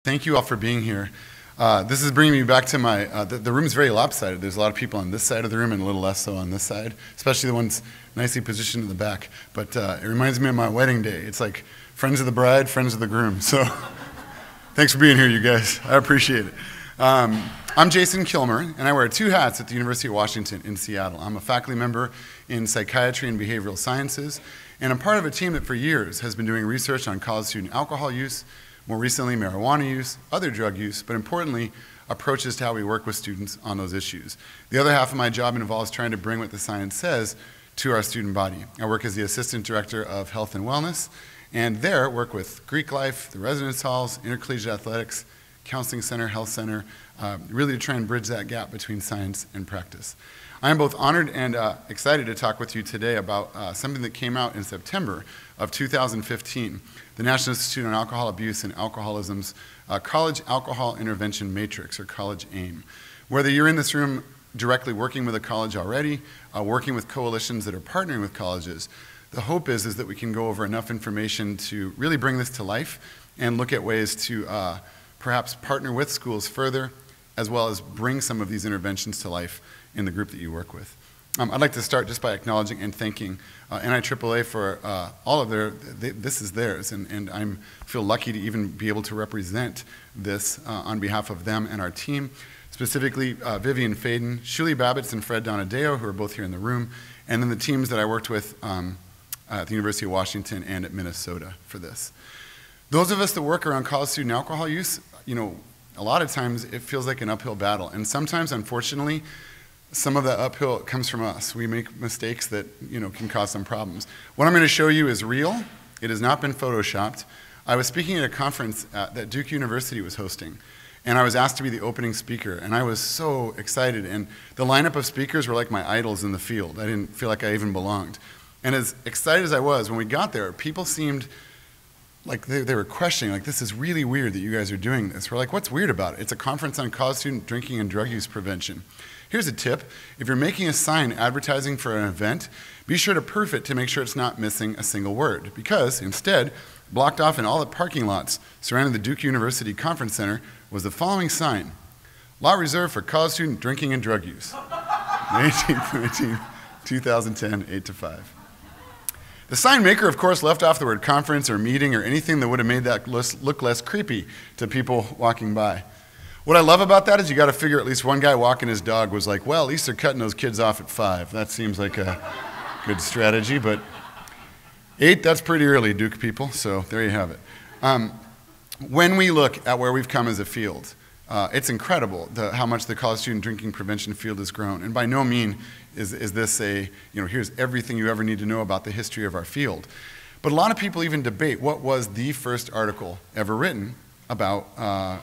Thank you all for being here. This is bringing me back to my, the room's very lopsided. There's a lot of people on this side of the room and a little less so on this side, especially the ones nicely positioned in the back. But it reminds me of my wedding day. It's like friends of the bride, friends of the groom. So thanks for being here, you guys. I appreciate it. I'm Jason Kilmer, and I wear two hats at the University of Washington in Seattle. I'm a faculty member in psychiatry and behavioral sciences, and I'm part of a team that for years has been doing research on college student alcohol use, more recently marijuana use, other drug use, but importantly, approaches to how we work with students on those issues. The other half of my job involves trying to bring what the science says to our student body. I work as the Assistant Director of Health and Wellness, and there work with Greek life, the residence halls, intercollegiate athletics, counseling center, health center, really to try and bridge that gap between science and practice. I am both honored and excited to talk with you today about something that came out in September of 2015, the National Institute on Alcohol Abuse and Alcoholism's College Alcohol Intervention Matrix, or CollegeAIM. Whether you're in this room directly working with a college already, working with coalitions that are partnering with colleges, the hope is that we can go over enough information to really bring this to life and look at ways to perhaps partner with schools further, as well as bring some of these interventions to life in the group that you work with. I'd like to start just by acknowledging and thanking NIAAA for all of this is theirs, and I feel lucky to even be able to represent this on behalf of them and our team, specifically Vivian Faden, Shuli Babbitts, and Fred Donadeo, who are both here in the room, and then the teams that I worked with at the University of Washington and at Minnesota for this. Those of us that work around college student alcohol use, you know, a lot of times it feels like an uphill battle, and sometimes, unfortunately, some of that uphill comes from us. We make mistakes that, you know, can cause some problems. What I'm going to show you is real. It has not been photoshopped. I was speaking at a conference that Duke University was hosting, and I was asked to be the opening speaker, and I was so excited, and the lineup of speakers were like my idols in the field. I didn't feel like I even belonged. And as excited as I was, when we got there, people seemed like they were questioning, like, this is really weird that you guys are doing this. We're like, what's weird about it? It's a conference on college student drinking and drug use prevention. Here's a tip. If you're making a sign advertising for an event, be sure to proof it to make sure it's not missing a single word, because instead, blocked off in all the parking lots surrounding the Duke University Conference Center was the following sign: Law reserved for college student drinking and drug use. May 18, 2010, 8 to 5. The sign maker, of course, left off the word conference or meeting or anything that would have made that look less creepy to people walking by. What I love about that is you got to figure at least one guy walking his dog was like, well, at least they're cutting those kids off at 5. That seems like a good strategy, but 8, that's pretty early, Duke people, so there you have it. When we look at where we've come as a field, it's incredible how much the college student drinking prevention field has grown, and by no means is this a, you know, here's everything you ever need to know about the history of our field. But a lot of people even debate what was the first article ever written about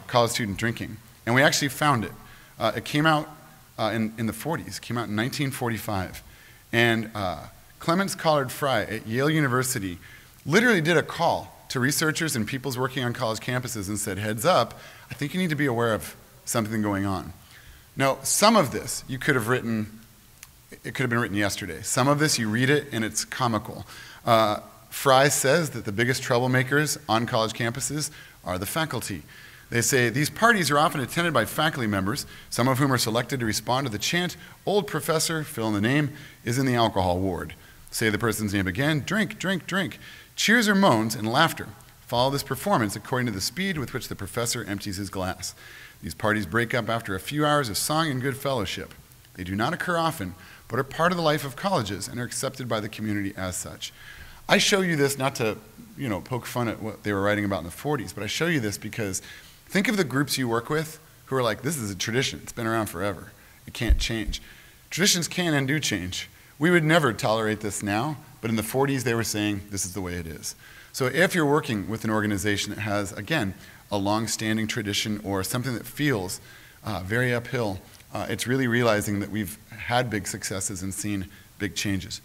college student drinking. And we actually found it. It came out in the 40s, came out in 1945. And Clemens Collard Fry at Yale University literally did a call to researchers and people working on college campuses and said, heads up, I think you need to be aware of something going on. Now, some of this you could have written, it could have been written yesterday. Some of this, you read it and it's comical. Fry says that the biggest troublemakers on college campuses are the faculty. They say, these parties are often attended by faculty members, some of whom are selected to respond to the chant, old professor, fill in the name, is in the alcohol ward. Say the person's name again, drink, drink, drink. Cheers or moans and laughter follow this performance according to the speed with which the professor empties his glass. These parties break up after a few hours of song and good fellowship. They do not occur often, but are part of the life of colleges and are accepted by the community as such. I show you this not to, you know, poke fun at what they were writing about in the 40s, but I show you this because think of the groups you work with who are like, this is a tradition, it's been around forever, it can't change. Traditions can and do change. We would never tolerate this now, but in the 40s they were saying, this is the way it is. So if you're working with an organization that has, again, a long-standing tradition or something that feels very uphill, it's really realizing that we've had big successes and seen big changes.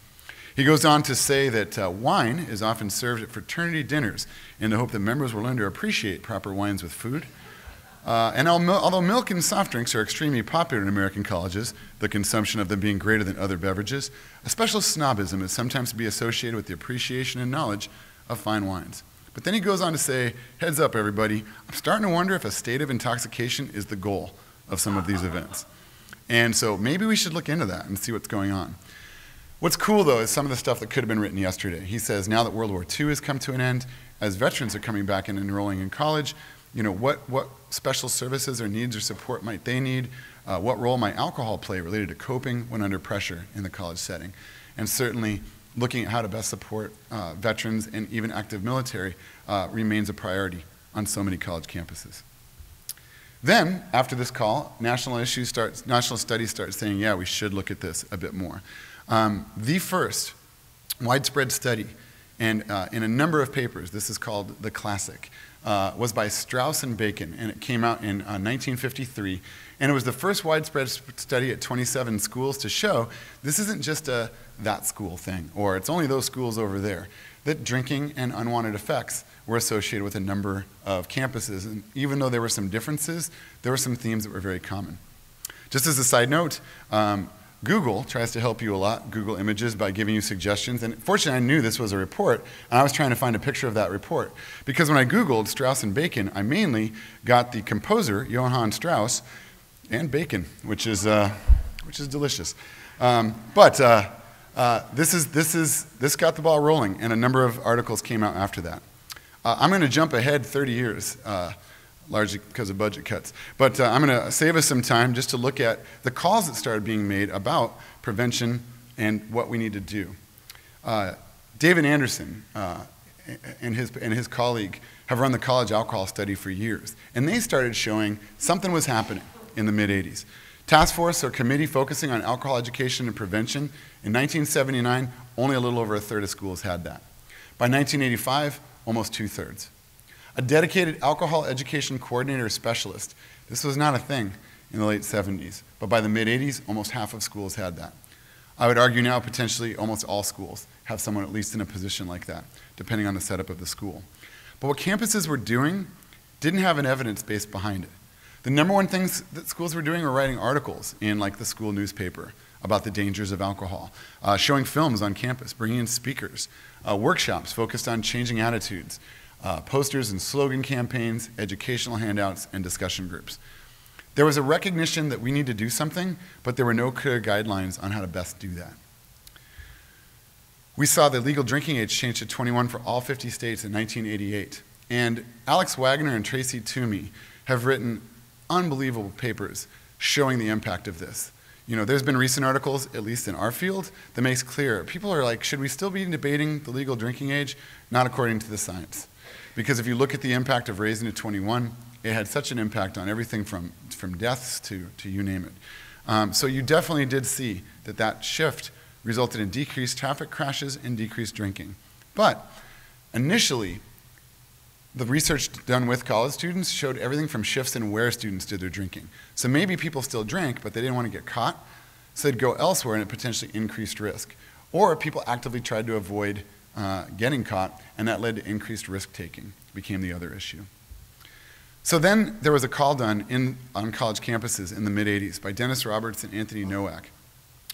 He goes on to say that wine is often served at fraternity dinners in the hope that members will learn to appreciate proper wines with food. And although milk and soft drinks are extremely popular in American colleges, the consumption of them being greater than other beverages, a special snobism is sometimes to be associated with the appreciation and knowledge of fine wines. But then he goes on to say, heads up everybody, I'm starting to wonder if a state of intoxication is the goal of some of these events. And so maybe we should look into that and see what's going on. What's cool though is some of the stuff that could have been written yesterday. He says now that World War II has come to an end, as veterans are coming back and enrolling in college, what special services or needs or support might they need? What role might alcohol play related to coping when under pressure in the college setting? And certainly looking at how to best support veterans and even active military remains a priority on so many college campuses. Then, after this call, national studies start saying, yeah, we should look at this a bit more. The first widespread study, and in a number of papers, this is called the Classic, was by Strauss and Bacon, and it came out in 1953. And it was the first widespread study at 27 schools to show this isn't just a that school thing, or it's only those schools over there, that drinking and unwanted effects were associated with a number of campuses. And even though there were some differences, there were some themes that were very common. Just as a side note, Google tries to help you a lot, Google Images, by giving you suggestions. And fortunately, I knew this was a report, and I was trying to find a picture of that report. Because when I Googled Strauss and Bacon, I mainly got the composer, Johann Strauss, and bacon, which is delicious. This got the ball rolling, and a number of articles came out after that. I'm going to jump ahead 30 years, largely because of budget cuts. But I'm going to save us some time just to look at the calls that started being made about prevention and what we need to do. David Anderson and his colleague have run the college alcohol study for years, and they started showing something was happening in the mid-'80s. Task force or committee focusing on alcohol education and prevention. In 1979, only a little over a third of schools had that. By 1985, almost 2/3. A dedicated alcohol education coordinator or specialist. This was not a thing in the late 70s, but by the mid-'80s, almost half of schools had that. I would argue now potentially almost all schools have someone at least in a position like that, depending on the setup of the school. But what campuses were doing didn't have an evidence base behind it. The number one things that schools were doing were writing articles in like the school newspaper about the dangers of alcohol, showing films on campus, bringing in speakers, workshops focused on changing attitudes, posters and slogan campaigns, educational handouts, and discussion groups. There was a recognition that we need to do something, but there were no clear guidelines on how to best do that. We saw the legal drinking age change to 21 for all 50 states in 1988. And Alex Wagner and Tracy Toomey have written unbelievable papers showing the impact of this. There's been recent articles, at least in our field, that makes clear. People are like, should we still be debating the legal drinking age? Not according to the science. Because if you look at the impact of raising to 21, it had such an impact on everything from deaths to you name it. So you definitely did see that shift resulted in decreased traffic crashes and decreased drinking. But initially, the research done with college students showed everything from shifts in where students did their drinking. So maybe people still drank, but they didn't want to get caught, so they'd go elsewhere and it potentially increased risk. Or people actively tried to avoid getting caught, and that led to increased risk-taking, became the other issue. So then there was a call done on college campuses in the mid-'80s by Dennis Roberts and Anthony Nowak.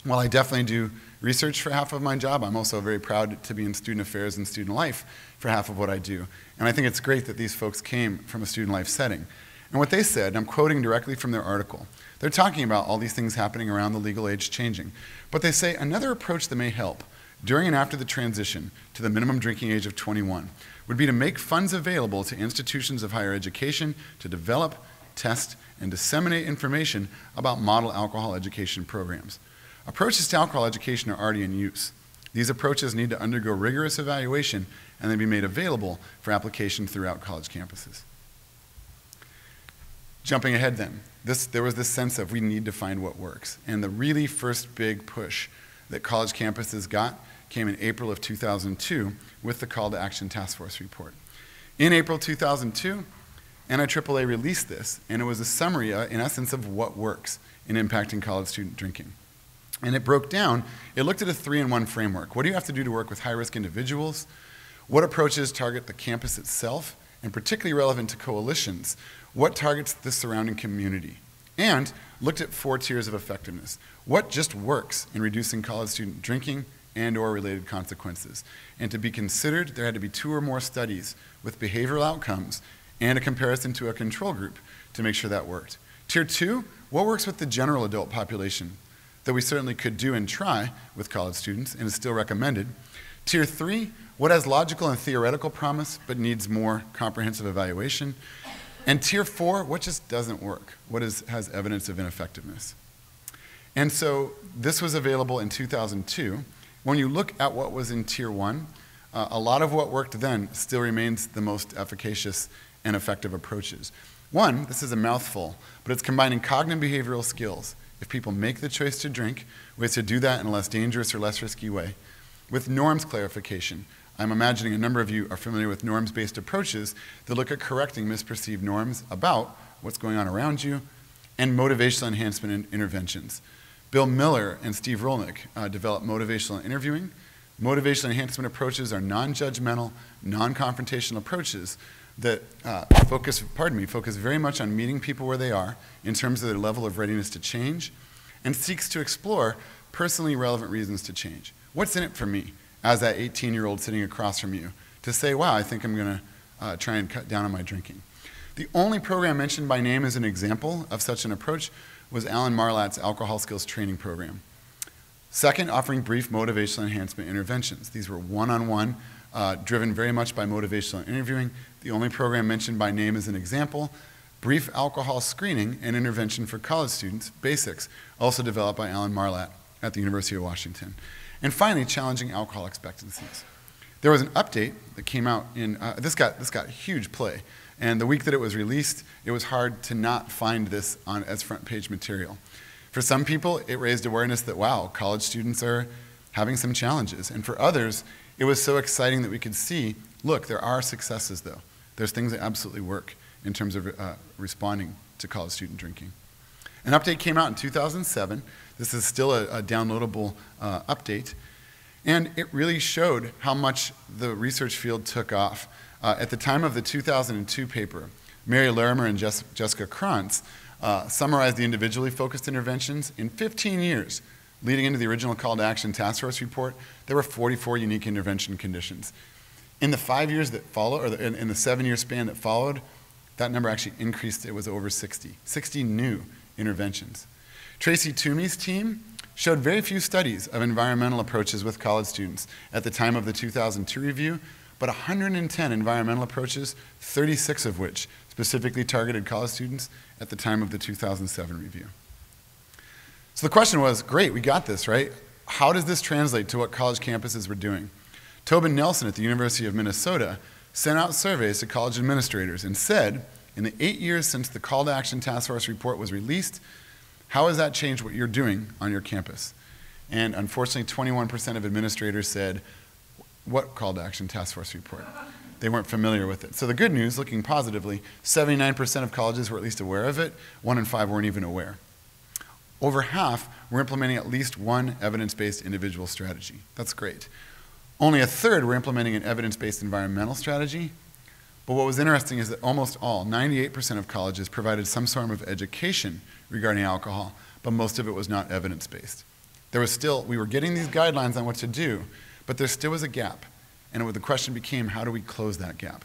While I definitely do research for half of my job, I'm also very proud to be in student affairs and student life for half of what I do. And I think it's great that these folks came from a student life setting. And what they said, I'm quoting directly from their article, they're talking about all these things happening around the legal age changing. But they say another approach that may help during and after the transition to the minimum drinking age of 21 would be to make funds available to institutions of higher education to develop, test, and disseminate information about model alcohol education programs. Approaches to alcohol education are already in use. These approaches need to undergo rigorous evaluation and then be made available for application throughout college campuses. Jumping ahead then, there was this sense of we need to find what works. And the really first big push that college campuses got came in April of 2002 with the Call to Action Task Force report. In April 2002, NIAAA released this, and it was a summary, in essence, of what works in impacting college student drinking. And it broke down, it looked at a 3-in-1 framework. What do you have to do to work with high-risk individuals? What approaches target the campus itself? And particularly relevant to coalitions, what targets the surrounding community? And looked at 4 tiers of effectiveness. What just works in reducing college student drinking and/or related consequences. And to be considered, there had to be 2 or more studies with behavioral outcomes and a comparison to a control group to make sure that worked. Tier 2, what works with the general adult population that we certainly could do and try with college students and is still recommended. Tier 3, what has logical and theoretical promise but needs more comprehensive evaluation. And Tier 4, what just doesn't work, what has evidence of ineffectiveness. And so this was available in 2002. When you look at what was in Tier 1, a lot of what worked then still remains the most efficacious and effective approaches. One, this is a mouthful, but it's combining cognitive behavioral skills. If people make the choice to drink, ways to do that in a less dangerous or less risky way, with norms clarification. I'm imagining a number of you are familiar with norms-based approaches that look at correcting misperceived norms about what's going on around you, and motivational enhancement interventions. Bill Miller and Steve Rolnick developed motivational interviewing. Motivational enhancement approaches are non-judgmental, non-confrontational approaches that focus very much on meeting people where they are in terms of their level of readiness to change, and seeks to explore personally relevant reasons to change. What's in it for me as that 18-year-old sitting across from you to say, wow, I think I'm going to try and cut down on my drinking? The only program mentioned by name as an example of such an approach was Alan Marlat's Alcohol Skills Training Program. Second, offering brief motivational enhancement interventions. These were one-on-one, driven very much by motivational interviewing. The only program mentioned by name as an example, brief alcohol screening and intervention for college students, basics, also developed by Alan Marlat at the University of Washington. And finally, challenging alcohol expectancies. There was an update that came out in, this got huge play. And the week that it was released, it was hard to not find this as front page material. For some people, it raised awareness that, wow, college students are having some challenges. And for others, it was so exciting that we could see, look, there are successes though. There's things that absolutely work in terms of responding to college student drinking. An update came out in 2007. This is still a downloadable update. And it really showed how much the research field took off. At the time of the 2002 paper, Mary Larimer and Jessica Krantz summarized the individually focused interventions. In 15 years, leading into the original Call to Action Task Force report, there were 44 unique intervention conditions. In the 5 years that followed, or in the 7-year span that followed, that number actually increased. It was over 60 new interventions. Tracy Toomey's team showed very few studies of environmental approaches with college students at the time of the 2002 review, but 110 environmental approaches, 36 of which specifically targeted college students at the time of the 2007 review. So the question was, great, we got this, right? How does this translate to what college campuses were doing? Tobin Nelson at the University of Minnesota sent out surveys to college administrators and said, in the 8 years since the Call to Action Task Force report was released, how has that changed what you're doing on your campus? And unfortunately, 21% of administrators said, what Call to Action Task Force report? They weren't familiar with it. So the good news, looking positively, 79% of colleges were at least aware of it. 1 in 5 weren't even aware. Over half were implementing at least one evidence-based individual strategy. That's great. Only a third were implementing an evidence-based environmental strategy. But what was interesting is that almost all, 98% of colleges, provided some sort of education regarding alcohol, but most of it was not evidence-based. There was still, we were getting these guidelines on what to do, but there still was a gap. And the question became, how do we close that gap?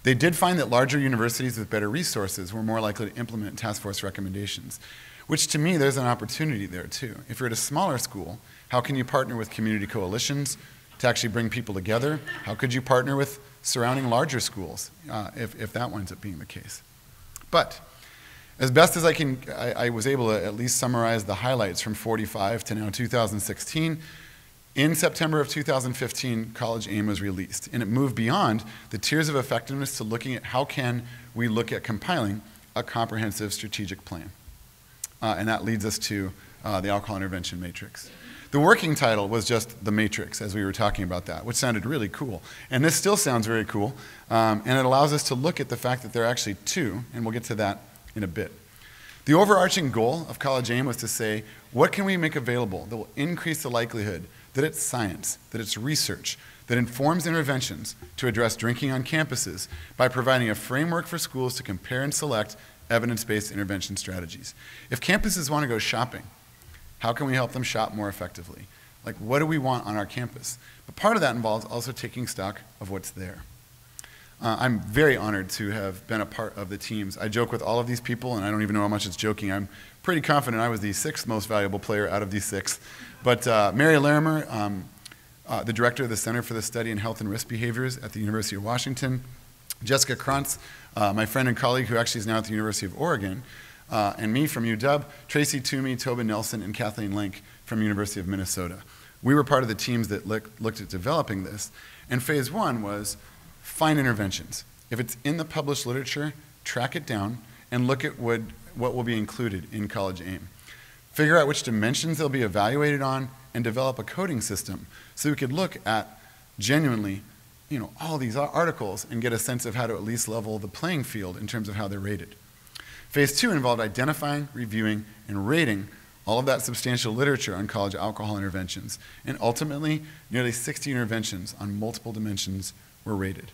They did find that larger universities with better resources were more likely to implement task force recommendations, which to me, there's an opportunity there too. If you're at a smaller school, how can you partner with community coalitions to actually bring people together? How could you partner with surrounding larger schools if that winds up being the case? But as best as I was able to at least summarize the highlights from 45 to now 2016, in September of 2015, CollegeAIM was released, and it moved beyond the tiers of effectiveness to looking at how can we look at compiling a comprehensive strategic plan. And that leads us to the Alcohol Intervention Matrix. The working title was just The Matrix, as we were talking about that, which sounded really cool. And this still sounds very cool, and it allows us to look at the fact that there are actually two, and we'll get to that in a bit. The overarching goal of CollegeAIM was to say, what can we make available that will increase the likelihood that it's science, that it's research, that informs interventions to address drinking on campuses by providing a framework for schools to compare and select evidence-based intervention strategies. If campuses want to go shopping, how can we help them shop more effectively? Like, what do we want on our campus? But part of that involves also taking stock of what's there. I'm very honored to have been a part of the teams. I joke with all of these people, and I don't even know how much it's joking. I'm pretty confident I was the 6th most valuable player out of these 6. But Mary Larimer, the director of the Center for the Study in Health and Risk Behaviors at the University of Washington, Jessica Krantz, my friend and colleague who actually is now at the University of Oregon, and me from UW, Tracy Toomey, Tobin Nelson, and Kathleen Link from University of Minnesota. We were part of the teams that looked at developing this, and phase 1 was find interventions. If it's in the published literature, track it down and look at what will be included in CollegeAIM. Figure out which dimensions they'll be evaluated on and develop a coding system so we could look at genuinely, all these articles and get a sense of how to at least level the playing field in terms of how they're rated. Phase 2 involved identifying, reviewing, and rating all of that substantial literature on college alcohol interventions, and ultimately, nearly 60 interventions on multiple dimensions were rated.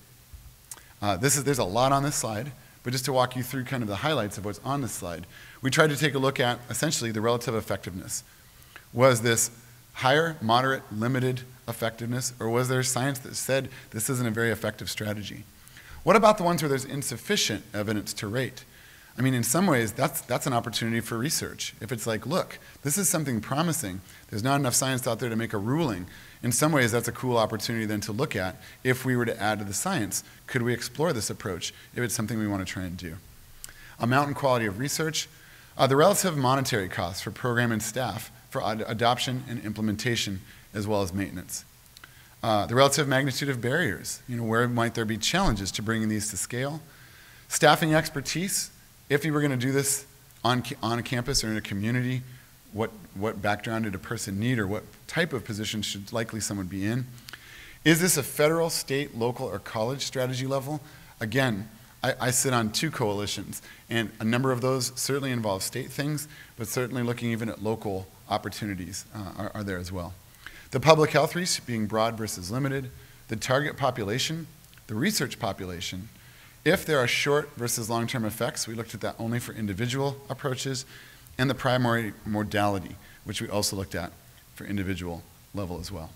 There's a lot on this slide, but just to walk you through kind of the highlights of what's on this slide, we tried to take a look at essentially the relative effectiveness. Was this higher, moderate, limited effectiveness, or was there science that said this isn't a very effective strategy? What about the ones where there's insufficient evidence to rate? I mean, in some ways, that's an opportunity for research. If it's like, look, this is something promising, there's not enough science out there to make a ruling, in some ways that's a cool opportunity then to look at. If we were to add to the science, could we explore this approach if it's something we want to try and do? Amount and quality of research, the relative monetary costs for program and staff for adoption and implementation as well as maintenance. The relative magnitude of barriers, where might there be challenges to bringing these to scale? Staffing expertise, if you were going to do this on a campus or in a community, what background did a person need, or what type of position should likely someone be in? Is this a federal, state, local, or college strategy level? Again, I sit on 2 coalitions, and a number of those certainly involve state things, but certainly looking even at local opportunities are there as well. The public health reach being broad versus limited, the target population, the research population. If there are short versus long-term effects, we looked at that only for individual approaches, and the primary modality, which we also looked at for individual level as well.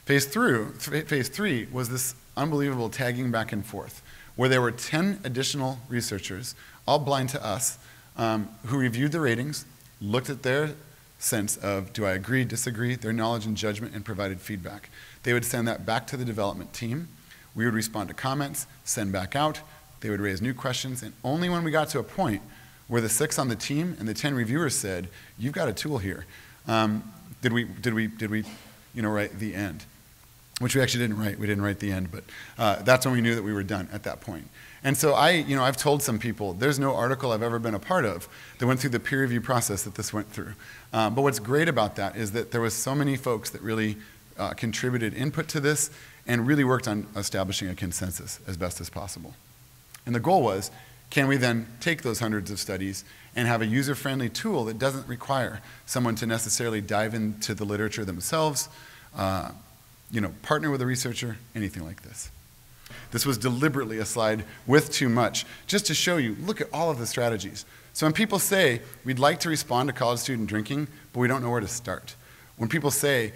Phase 3 was this unbelievable tagging back and forth, where there were 10 additional researchers, all blind to us, who reviewed the ratings, looked at their sense of, do I agree, disagree, their knowledge and judgment, and provided feedback. They would send that back to the development team. We would respond to comments, send back out. They would raise new questions, and only when we got to a point where the 6 on the team and the 10 reviewers said, you've got a tool here, did we write the end. Which we actually didn't write. We didn't write the end, but that's when we knew that we were done at that point. And so I've told some people, there's no article I've ever been a part of that went through the peer review process that this went through. But what's great about that is that there was so many folks that really contributed input to this and really worked on establishing a consensus as best as possible. And the goal was, can we then take those hundreds of studies and have a user-friendly tool that doesn't require someone to necessarily dive into the literature themselves, partner with a researcher, anything like this. This was deliberately a slide with too much, just to show you, look at all of the strategies. So when people say, we'd like to respond to college student drinking, but we don't know where to start. When people say,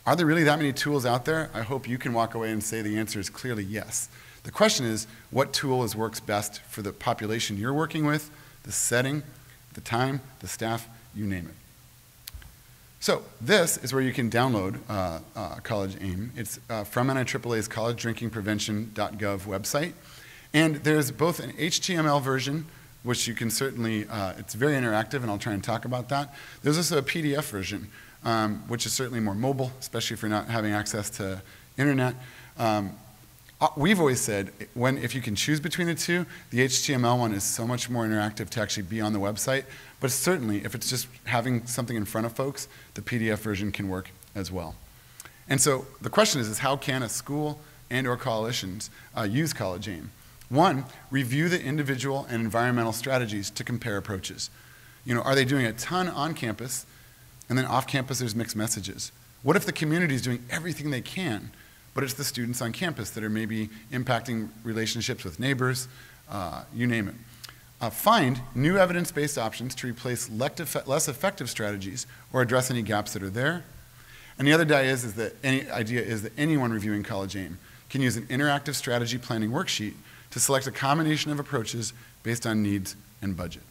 are there really that many tools out there? I hope you can walk away and say the answer is clearly yes. The question is, what tool works best for the population you're working with, the setting, the time, the staff, you name it. So this is where you can download CollegeAIM. It's from NIAAA's collegedrinkingprevention.gov website. And there's both an HTML version, which you can certainly, it's very interactive, and I'll try and talk about that. There's also a PDF version, which is certainly more mobile, especially if you're not having access to internet. We've always said, if you can choose between the two, the HTML one is so much more interactive to actually be on the website. But certainly, if it's just having something in front of folks, the PDF version can work as well. And so the question is how can a school and or coalitions use CollegeAIM? One, review the individual and environmental strategies to compare approaches. Are they doing a ton on campus, and then off campus there's mixed messages? What if the community is doing everything they can, but it's the students on campus that are maybe impacting relationships with neighbors, you name it. Find new evidence-based options to replace less effective strategies or address any gaps that are there. And the other idea is that anyone reviewing CollegeAIM can use an interactive strategy planning worksheet to select a combination of approaches based on needs and budget.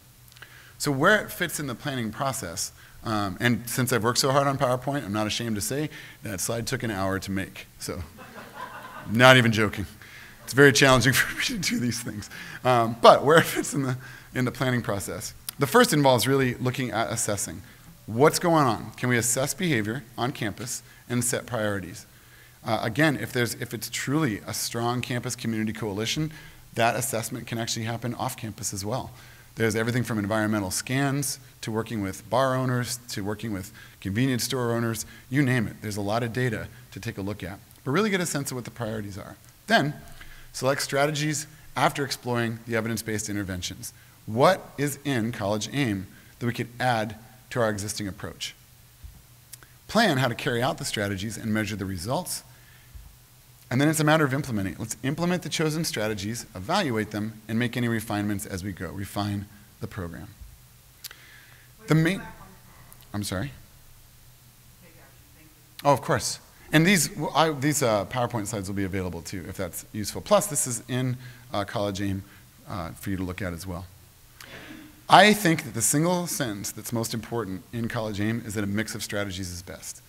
So where it fits in the planning process, and since I've worked so hard on PowerPoint, I'm not ashamed to say that slide took an hour to make. So, not even joking. It's very challenging for me to do these things. But where it fits in the planning process. The first involves really looking at assessing. What's going on? Can we assess behavior on campus and set priorities? Again, if it's truly a strong campus community coalition, that assessment can actually happen off campus as well. There's everything from environmental scans to working with bar owners to working with convenience store owners, you name it. There's a lot of data to take a look at, but really get a sense of what the priorities are. Then, select strategies after exploring the evidence-based interventions. What is in CollegeAIM that we could add to our existing approach? Plan how to carry out the strategies and measure the results. And then it's a matter of implementing. Let's implement the chosen strategies, evaluate them, and make any refinements as we go. Refine the program. I'm sorry? Oh, of course. And these PowerPoint slides will be available too, if that's useful. Plus, this is in CollegeAIM for you to look at as well. I think that the single sentence that's most important in CollegeAIM is that a mix of strategies is best.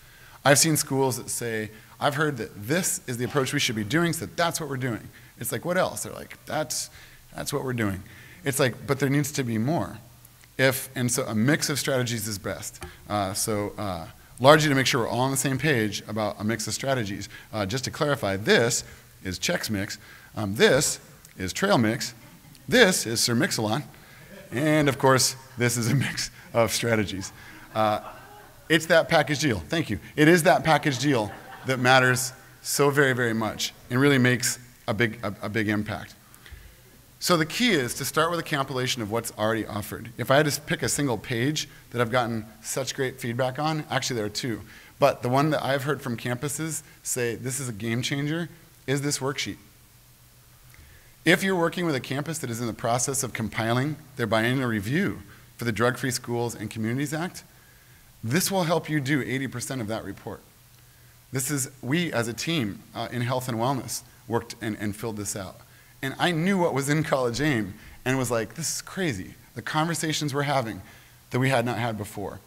I've seen schools that say, I've heard that this is the approach we should be doing, so that's what we're doing. It's like, what else? They're like, that's what we're doing. It's like, but there needs to be more. And so a mix of strategies is best. Largely to make sure we're all on the same page about a mix of strategies. Just to clarify, this is Chex Mix, this is Trail Mix, this is Sir Mix-a-Lot, and of course, this is a mix of strategies. It's that package deal. Thank you. It is that package deal that matters so very, very much and really makes a big impact. So the key is to start with a compilation of what's already offered. If I had to pick a single page that I've gotten such great feedback on, actually there are two, but the one that I've heard from campuses say this is a game changer is this worksheet. If you're working with a campus that is in the process of compiling their biennial review for the Drug-Free Schools and Communities Act, this will help you do 80% of that report. We as a team in health and wellness worked and filled this out. And I knew what was in CollegeAIM and was like, this is crazy. The conversations we're having that we had not had before.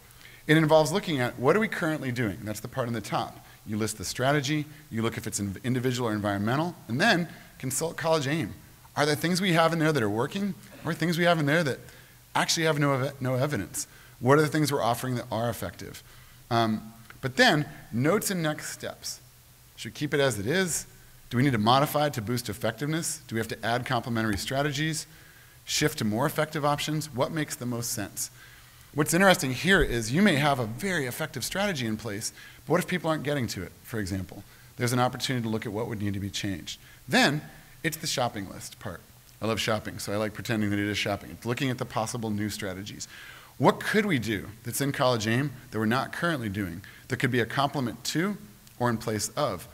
It involves looking at what are we currently doing? That's the part on the top. You list the strategy, you look if it's individual or environmental, and then consult CollegeAIM. Are there things we have in there that are working, or things we have in there that actually have no evidence? What are the things we're offering that are effective? But then, notes and next steps. Should we keep it as it is? Do we need to modify it to boost effectiveness? Do we have to add complementary strategies? Shift to more effective options? What makes the most sense? What's interesting here is you may have a very effective strategy in place, but what if people aren't getting to it, for example? There's an opportunity to look at what would need to be changed. Then, it's the shopping list part. I love shopping, so I like pretending that it is shopping. It's looking at the possible new strategies. What could we do that's in CollegeAIM that we're not currently doing that could be a complement to or in place of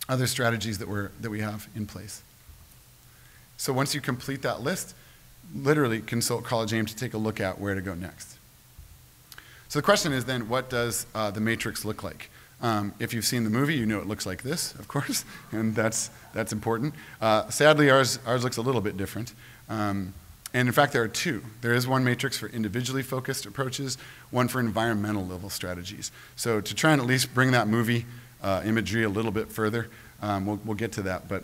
other strategies that we have in place? So once you complete that list, literally consult CollegeAIM to take a look at where to go next. So the question is then, what does the matrix look like? If you've seen the movie, you know it looks like this, of course, and that's important. Sadly, ours looks a little bit different. And in fact, there are two. There is one matrix for individually focused approaches, one for environmental level strategies. So to try and at least bring that movie imagery a little bit further, we'll get to that. But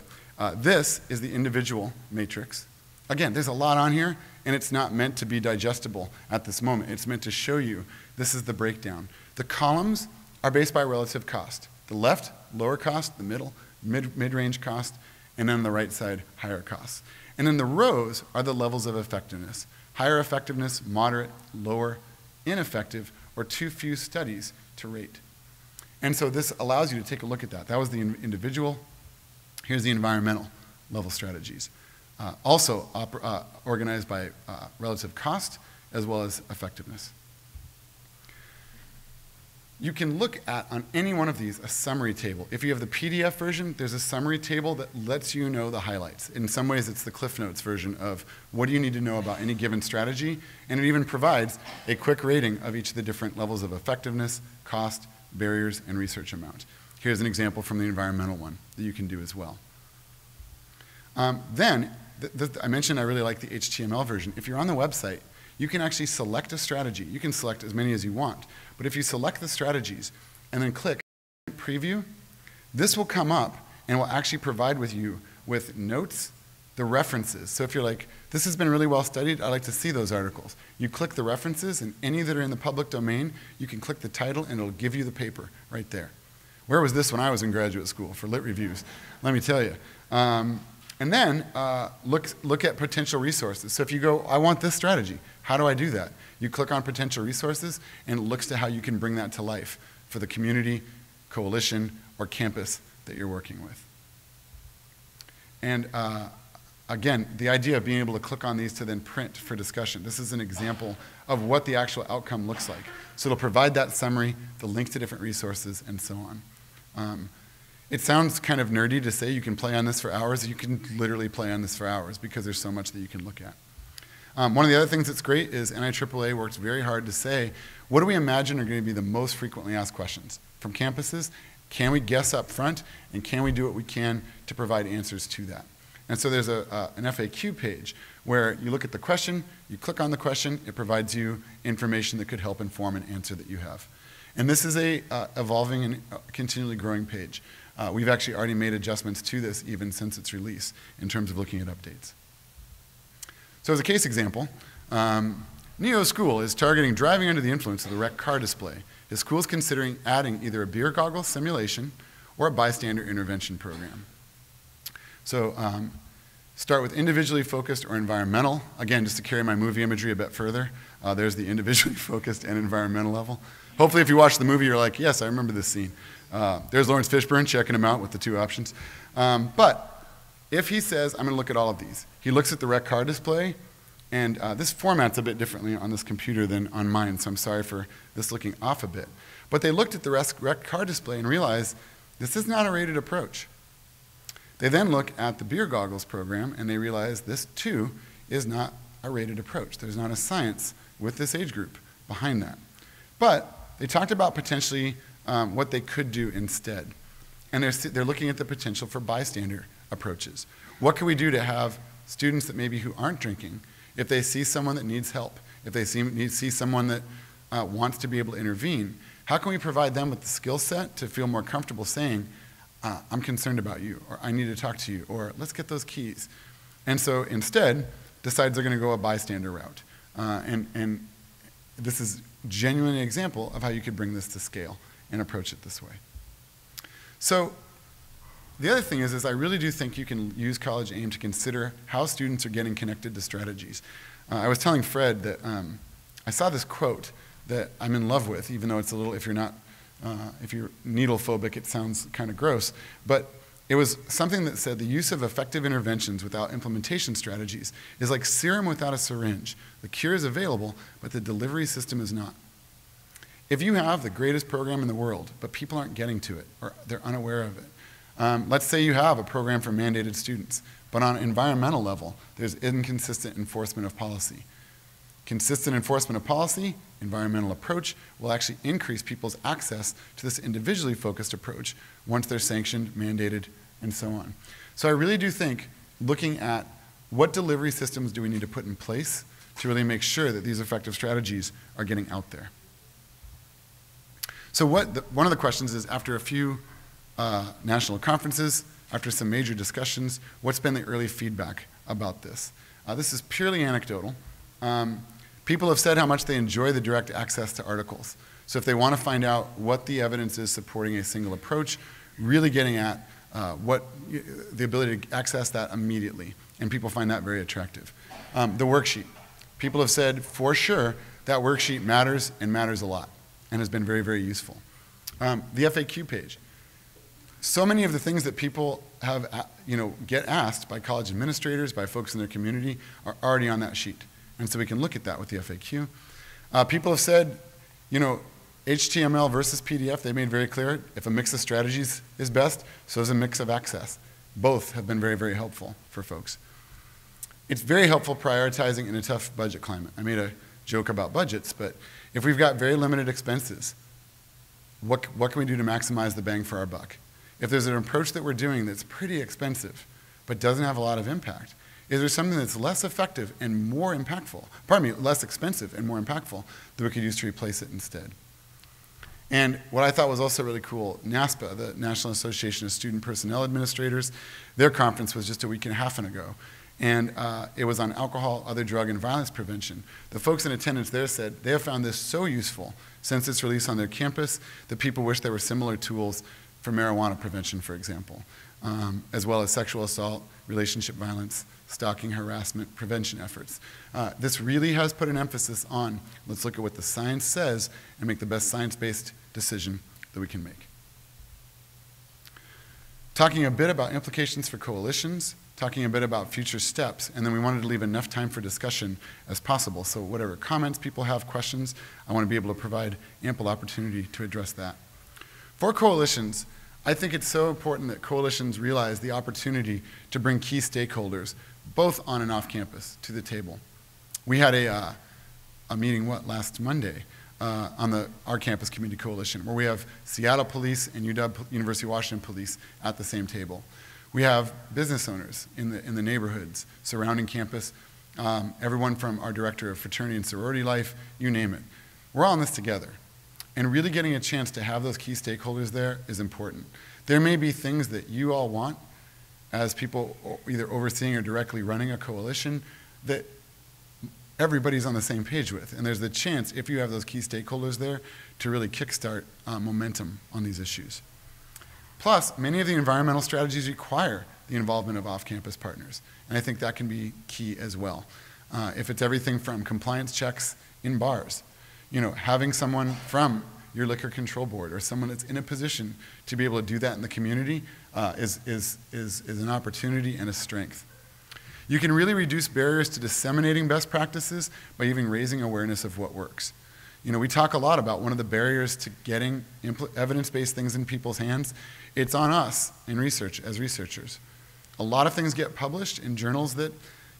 this is the individual matrix. Again, there's a lot on here, and it's not meant to be digestible at this moment. It's meant to show you this is the breakdown. The columns are based by relative cost. The left, lower cost, the middle, mid-range cost, and then on the right side, higher costs. And then the rows are the levels of effectiveness. Higher effectiveness, moderate, lower, ineffective, or too few studies to rate. And so this allows you to take a look at that. That was the individual. Here's the environmental level strategies. Also organized by relative cost as well as effectiveness. You can look at, on any one of these, a summary table. If you have the PDF version, there's a summary table that lets you know the highlights. In some ways, it's the Cliff Notes version of what do you need to know about any given strategy, and it even provides a quick rating of each of the different levels of effectiveness, cost, barriers, and research amount. Here's an example from the environmental one that you can do as well. I mentioned I really like the HTML version. If you're on the website, you can actually select a strategy. You can select as many as you want. But if you select the strategies and then click Preview, this will come up and will actually provide with you with notes, the references. So if you're like, this has been really well studied, I'd like to see those articles. You click the references, and any that are in the public domain, you can click the title, and it'll give you the paper right there. Where was this when I was in graduate school for lit reviews? Let me tell you. And then look at potential resources. So if you go, I want this strategy, how do I do that? You click on potential resources, and it looks to how you can bring that to life for the community, coalition, or campus that you're working with. And again, the idea of being able to click on these to then print for discussion. This is an example of what the actual outcome looks like. So it'll provide that summary, the link to different resources, and so on. It sounds kind of nerdy to say you can play on this for hours. You can literally play on this for hours because there's so much that you can look at. One of the other things that's great is NIAAA works very hard to say, what do we imagine are going to be the most frequently asked questions from campuses? Can we guess up front, and can we do what we can to provide answers to that? And so there's an FAQ page where you look at the question, you click on the question, it provides you information that could help inform an answer that you have. And this is a evolving and continually growing page. We've actually already made adjustments to this even since its release in terms of looking at updates. So as a case example, Neo School is targeting driving under the influence of the wrecked car display. His school is considering adding either a beer goggle simulation or a bystander intervention program. So start with individually focused or environmental. Again, just to carry my movie imagery a bit further, there's the individually focused and environmental level. Hopefully if you watch the movie, you're like, yes, I remember this scene. There's Lawrence Fishburne checking him out with the two options. But if he says, I'm going to look at all of these, he looks at the wrecked car display, and this formats a bit differently on this computer than on mine, so I'm sorry for this looking off a bit. But they looked at the wrecked car display and realized this is not a rated approach. They then look at the beer goggles program, and they realize this, too, is not a rated approach. There's not a science with this age group behind that. But they talked about potentially what they could do instead. And they're looking at the potential for bystander approaches. What can we do to have students that maybe who aren't drinking, if they see someone that needs help, if they see someone that wants to be able to intervene, how can we provide them with the skill set to feel more comfortable saying, I'm concerned about you, or I need to talk to you, or let's get those keys. And so instead, decides they're going to go a bystander route. And this is genuinely an example of how you could bring this to scale and approach it this way. So the other thing is I really do think you can use CollegeAIM to consider how students are getting connected to strategies. I was telling Fred that I saw this quote that I'm in love with, even though it's a little, if you're needle phobic, it sounds kind of gross. But it was something that said the use of effective interventions without implementation strategies is like serum without a syringe. The cure is available, but the delivery system is not. If you have the greatest program in the world, but people aren't getting to it, or they're unaware of it, let's say you have a program for mandated students, but on an environmental level, there's inconsistent enforcement of policy. Consistent enforcement of policy, environmental approach, will actually increase people's access to this individually focused approach once they're sanctioned, mandated, and so on. So I really do think looking at what delivery systems do we need to put in place to really make sure that these effective strategies are getting out there. So one of the questions is, after a few national conferences, after some major discussions, what's been the early feedback about this? This is purely anecdotal. People have said how much they enjoy the direct access to articles. So if they want to find out what the evidence is supporting a single approach, really getting at the ability to access that immediately. And people find that very attractive. The worksheet. People have said, for sure, that worksheet matters and matters a lot and has been very, very useful. The FAQ page. So many of the things that people have, get asked by college administrators, by folks in their community, are already on that sheet. And so we can look at that with the FAQ. People have said, HTML versus PDF, they made very clear, if a mix of strategies is best, so is a mix of access. Both have been very, very helpful for folks. It's very helpful prioritizing in a tough budget climate. I made a joke about budgets, but if we've got very limited expenses, what can we do to maximize the bang for our buck? If there's an approach that we're doing that's pretty expensive but doesn't have a lot of impact, is there something that's less effective and more impactful, less expensive and more impactful that we could use to replace it instead? And what I thought was also really cool, NASPA, the National Association of Student Personnel Administrators, their conference was just a week and a half ago. And it was on alcohol, other drug, and violence prevention. The folks in attendance there said they have found this so useful since its release on their campus that people wish there were similar tools for marijuana prevention, for example, as well as sexual assault, relationship violence, stalking, harassment, prevention efforts. This really has put an emphasis on, let's look at what the science says and make the best science-based decision that we can make. Talking a bit about implications for coalitions, talking a bit about future steps, and then we wanted to leave enough time for discussion as possible. So whatever comments people have, questions, I want to be able to provide ample opportunity to address that. For coalitions, I think it's so important that coalitions realize the opportunity to bring key stakeholders, both on and off campus, to the table. We had a meeting, last Monday, on our campus community coalition, where we have Seattle Police and UW, University of Washington Police at the same table. We have business owners in the neighborhoods surrounding campus, everyone from our director of fraternity and sorority life, you name it. We're all in this together. And really getting a chance to have those key stakeholders there is important. There may be things that you all want as people either overseeing or directly running a coalition that everybody's on the same page with. And there's the chance, if you have those key stakeholders there, to really kickstart momentum on these issues. Plus, many of the environmental strategies require the involvement of off-campus partners. And I think that can be key as well. If it's everything from compliance checks in bars, having someone from your liquor control board or someone that's in a position to be able to do that in the community is an opportunity and a strength. You can really reduce barriers to disseminating best practices by even raising awareness of what works. We talk a lot about one of the barriers to getting evidence-based things in people's hands. It's on us in research, as researchers. A lot of things get published in journals that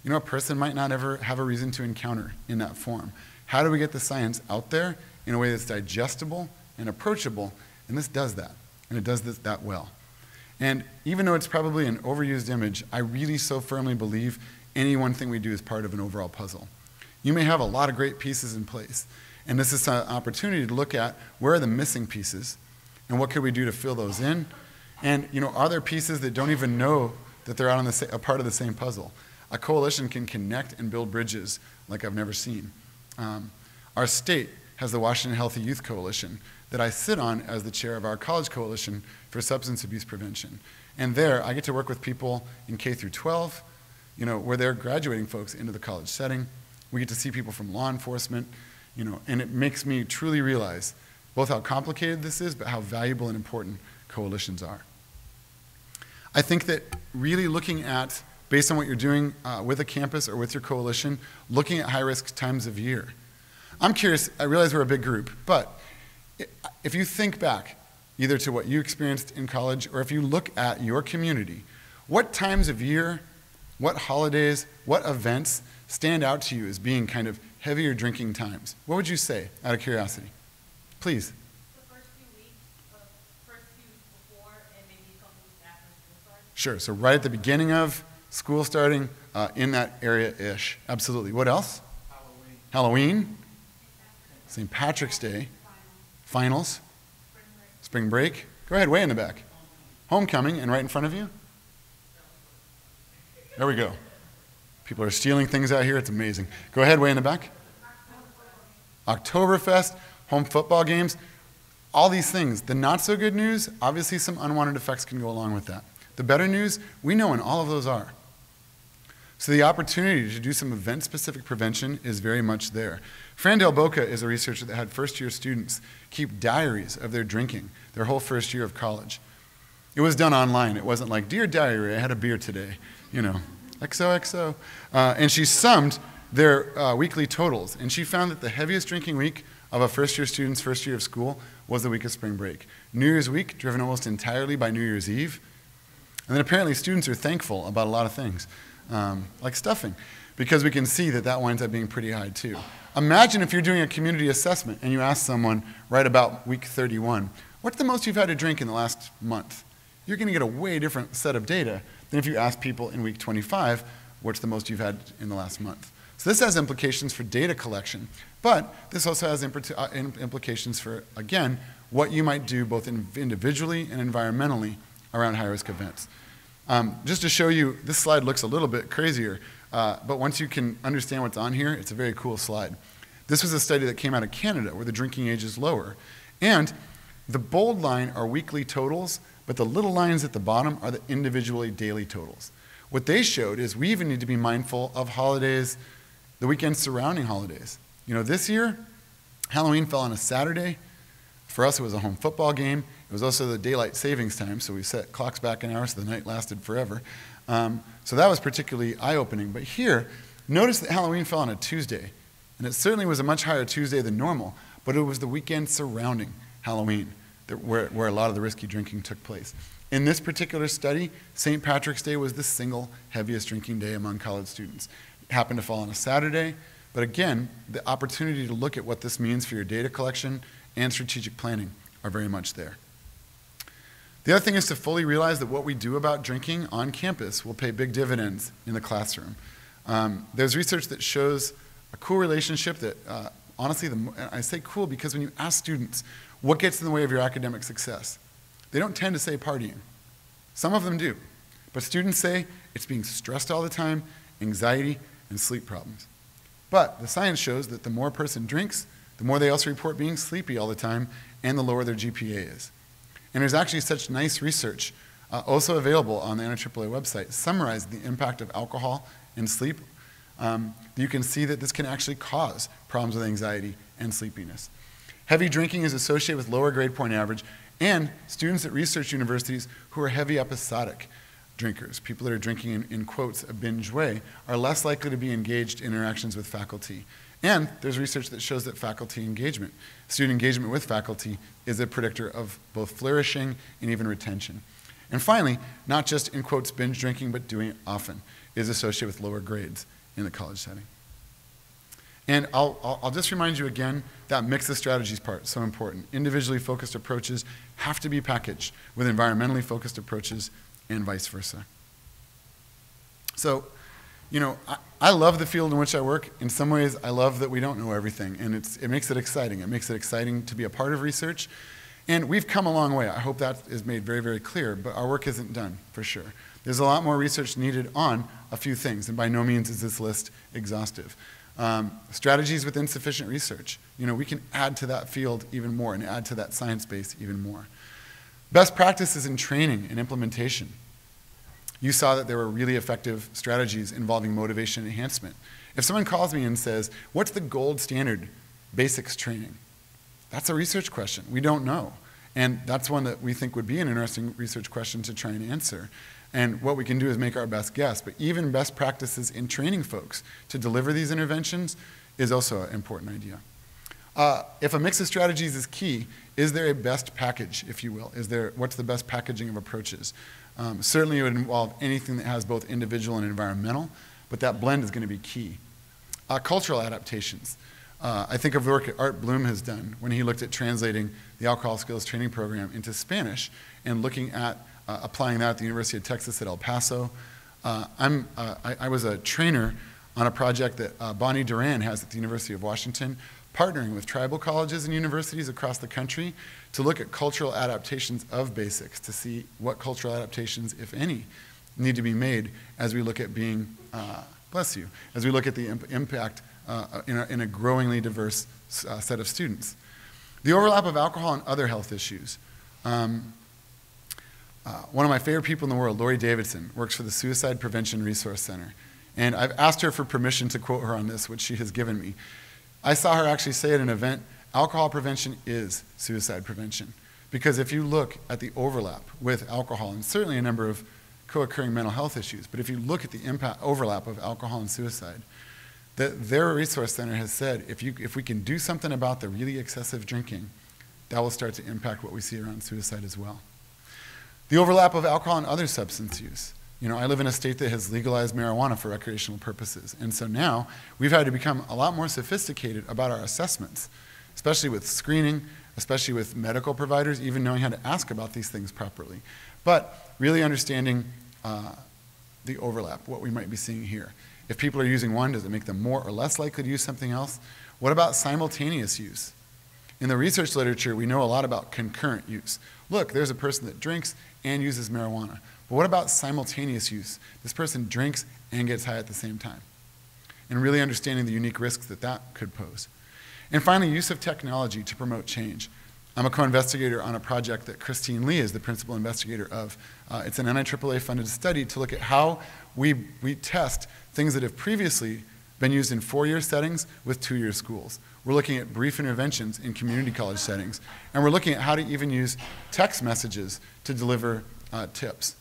a person might not ever have a reason to encounter in that form. How do we get the science out there in a way that's digestible and approachable? And this does that, and it does that well. And even though it's probably an overused image, I really so firmly believe any one thing we do is part of an overall puzzle. You may have a lot of great pieces in place, and this is an opportunity to look at where are the missing pieces, and what could we do to fill those in? And are there pieces that don't even know that they're on a part of the same puzzle? A coalition can connect and build bridges like I've never seen. Our state has the Washington Healthy Youth Coalition that I sit on as the chair of our college coalition for substance abuse prevention. And there, I get to work with people in K through 12, where they're graduating folks into the college setting. We get to see people from law enforcement, and it makes me truly realize both how complicated this is, but how valuable and important coalitions are. I think that really looking at, based on what you're doing with a campus or with your coalition, looking at high-risk times of year. I'm curious, I realize we're a big group, but if you think back either to what you experienced in college or if you look at your community, what times of year, what holidays, what events stand out to you as being kind of heavier drinking times? What would you say, out of curiosity? Please. The first few weeks before and maybe a couple weeks after school starts. Sure, so right at the beginning of school starting, in that area-ish. Absolutely. What else? Halloween. St. Patrick's Day. Finals. Spring break. Go ahead, way in the back. Homecoming, and right in front of you? There we go. People are stealing things out here. It's amazing. Go ahead, way in the back. Oktoberfest, home football games, all these things. The not so good news, obviously some unwanted effects can go along with that. The better news, we know when all of those are. So the opportunity to do some event-specific prevention is very much there. Fran Del Boca is a researcher that had first-year students keep diaries of their drinking their whole first year of college. It was done online. It wasn't like, dear diary, I had a beer today, XOXO. And she summed their weekly totals, and she found that the heaviest drinking week of a first-year student's first year of school was the week of spring break. New Year's week, driven almost entirely by New Year's Eve. And then apparently students are thankful about a lot of things. like stuffing, because we can see that that winds up being pretty high too. Imagine if you're doing a community assessment and you ask someone right about week 31, what's the most you've had to drink in the last month? You're going to get a way different set of data than if you ask people in week 25, what's the most you've had in the last month. So this has implications for data collection, but this also has implications for, again, what you might do both individually and environmentally around high-risk events. Just to show you, this slide looks a little bit crazier, but once you can understand what's on here, it's a very cool slide. This was a study that came out of Canada where the drinking age is lower. And the bold line are weekly totals, but the little lines at the bottom are the individually daily totals. What they showed is we even need to be mindful of holidays, the weekends surrounding holidays. You know, this year, Halloween fell on a Saturday. For us, it was a home football game. It was also the daylight savings time, so we set clocks back an hour so the night lasted forever. So that was particularly eye-opening. But here, notice that Halloween fell on a Tuesday. And it certainly was a much higher Tuesday than normal, but it was the weekend surrounding Halloween where a lot of the risky drinking took place. In this particular study, St. Patrick's Day was the single heaviest drinking day among college students. It happened to fall on a Saturday, but again, the opportunity to look at what this means for your data collection and strategic planning are very much there. The other thing is to fully realize that what we do about drinking on campus will pay big dividends in the classroom. There's research that shows a cool relationship that, honestly, I say cool because when you ask students what gets in the way of your academic success, they don't tend to say partying. Some of them do. But students say it's being stressed all the time, anxiety, and sleep problems. But the science shows that the more a person drinks, the more they also report being sleepy all the time, and the lower their GPA is. And there's actually such nice research also available on the NIAAA website summarizing the impact of alcohol and sleep. You can see that this can actually cause problems with anxiety and sleepiness. Heavy drinking is associated with lower grade point average, and students at research universities who are heavy episodic drinkers, people that are drinking in quotes, a binge way, are less likely to be engaged in interactions with faculty. And there's research that shows that faculty engagement, student engagement with faculty, is a predictor of both flourishing and even retention. And finally, not just in quotes binge drinking, but doing it often is associated with lower grades in the college setting. And I'll just remind you again, that mix of strategies part is so important. Individually focused approaches have to be packaged with environmentally focused approaches and vice versa. So, you know, I love the field in which I work. In some ways, I love that we don't know everything, and it makes it exciting. It makes it exciting to be a part of research. And we've come a long way. I hope that is made very, very clear, but our work isn't done, for sure. There's a lot more research needed on a few things, and by no means is this list exhaustive. Strategies with insufficient research. You know, we can add to that field even more and add to that science base even more. Best practices in training and implementation. You saw that there were really effective strategies involving motivation enhancement. If someone calls me and says, what's the gold standard basics training? That's a research question. We don't know. And that's one that we think would be an interesting research question to try and answer. And what we can do is make our best guess. But even best practices in training folks to deliver these interventions is also an important idea. If a mix of strategies is key, is there a best package, if you will? What's the best packaging of approaches? Certainly it would involve anything that has both individual and environmental, but that blend is going to be key. Cultural adaptations. I think of the work that Art Bloom has done when he looked at translating the alcohol skills training program into Spanish and looking at applying that at the University of Texas at El Paso. I was a trainer on a project that Bonnie Duran has at the University of Washington, partnering with tribal colleges and universities across the country to look at cultural adaptations of basics, to see what cultural adaptations, if any, need to be made as we look at being, bless you, as we look at the impact in a growingly diverse set of students. The overlap of alcohol and other health issues. One of my favorite people in the world, Lori Davidson, works for the Suicide Prevention Resource Center. And I've asked her for permission to quote her on this, which she has given me. I saw her actually say at an event, alcohol prevention is suicide prevention. Because if you look at the overlap with alcohol, and certainly a number of co-occurring mental health issues, but if you look at the overlap of alcohol and suicide, their resource center has said, if we can do something about the really excessive drinking, that will start to impact what we see around suicide as well. The overlap of alcohol and other substance use. You know, I live in a state that has legalized marijuana for recreational purposes. And so now we've had to become a lot more sophisticated about our assessments, especially with screening, especially with medical providers, even knowing how to ask about these things properly. But really understanding the overlap, what we might be seeing here. If people are using one, does it make them more or less likely to use something else? What about simultaneous use? In the research literature, we know a lot about concurrent use. Look, there's a person that drinks and uses marijuana. But what about simultaneous use? This person drinks and gets high at the same time. And really understanding the unique risks that that could pose. And finally, use of technology to promote change. I'm a co-investigator on a project that Christine Lee is the principal investigator of. It's an NIAAA funded study to look at how we test things that have previously been used in 4-year settings with 2-year schools. We're looking at brief interventions in community college settings. And we're looking at how to even use text messages to deliver tips.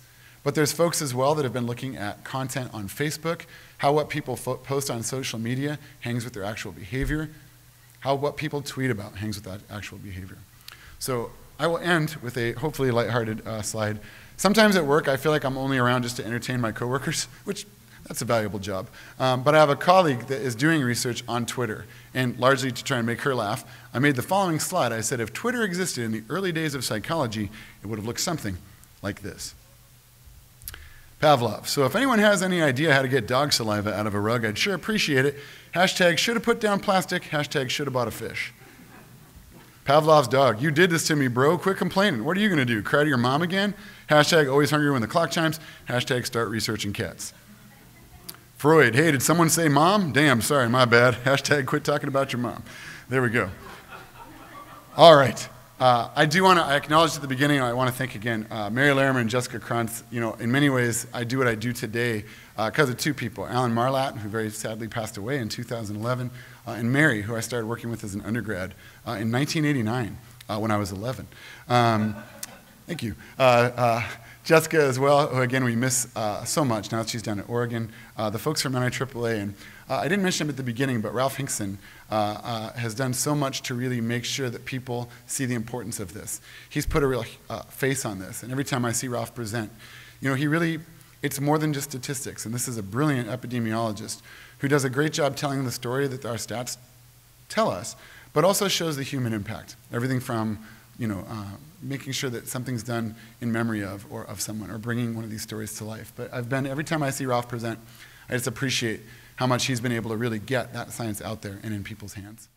But there's folks as well that have been looking at content on Facebook, how what people post on social media hangs with their actual behavior, how what people tweet about hangs with that actual behavior. So I will end with a hopefully lighthearted slide. Sometimes at work I feel like I'm only around just to entertain my coworkers, which that's a valuable job. But I have a colleague that is doing research on Twitter, and largely to try and make her laugh, I made the following slide. I said if Twitter existed in the early days of psychology, it would have looked something like this. Pavlov. So if anyone has any idea how to get dog saliva out of a rug, I'd sure appreciate it. Hashtag should have put down plastic. Hashtag should have bought a fish. Pavlov's dog. You did this to me, bro. Quit complaining. What are you going to do? Cry to your mom again? Hashtag always hungry when the clock chimes. Hashtag start researching cats. Freud. Hey, did someone say mom? Damn, sorry, my bad. Hashtag quit talking about your mom. There we go. All right. I do want to acknowledge at the beginning, I want to thank again Mary Larimer and Jessica Krantz. You know, in many ways, I do what I do today because of two people. Alan Marlatt, who very sadly passed away in 2011, and Mary, who I started working with as an undergrad in 1989 when I was 11. Thank you. Jessica as well, who again we miss so much now that she's down at Oregon. The folks from NIAAA, and I didn't mention him at the beginning, but Ralph Hinkson has done so much to really make sure that people see the importance of this. He's put a real face on this, and every time I see Ralph present, you know, he really, it's more than just statistics, and this is a brilliant epidemiologist who does a great job telling the story that our stats tell us, but also shows the human impact. Everything from, you know, making sure that something's done in memory of or of someone, or bringing one of these stories to life. But every time I see Ralph present, I just appreciate how much he's been able to really get that science out there and in people's hands.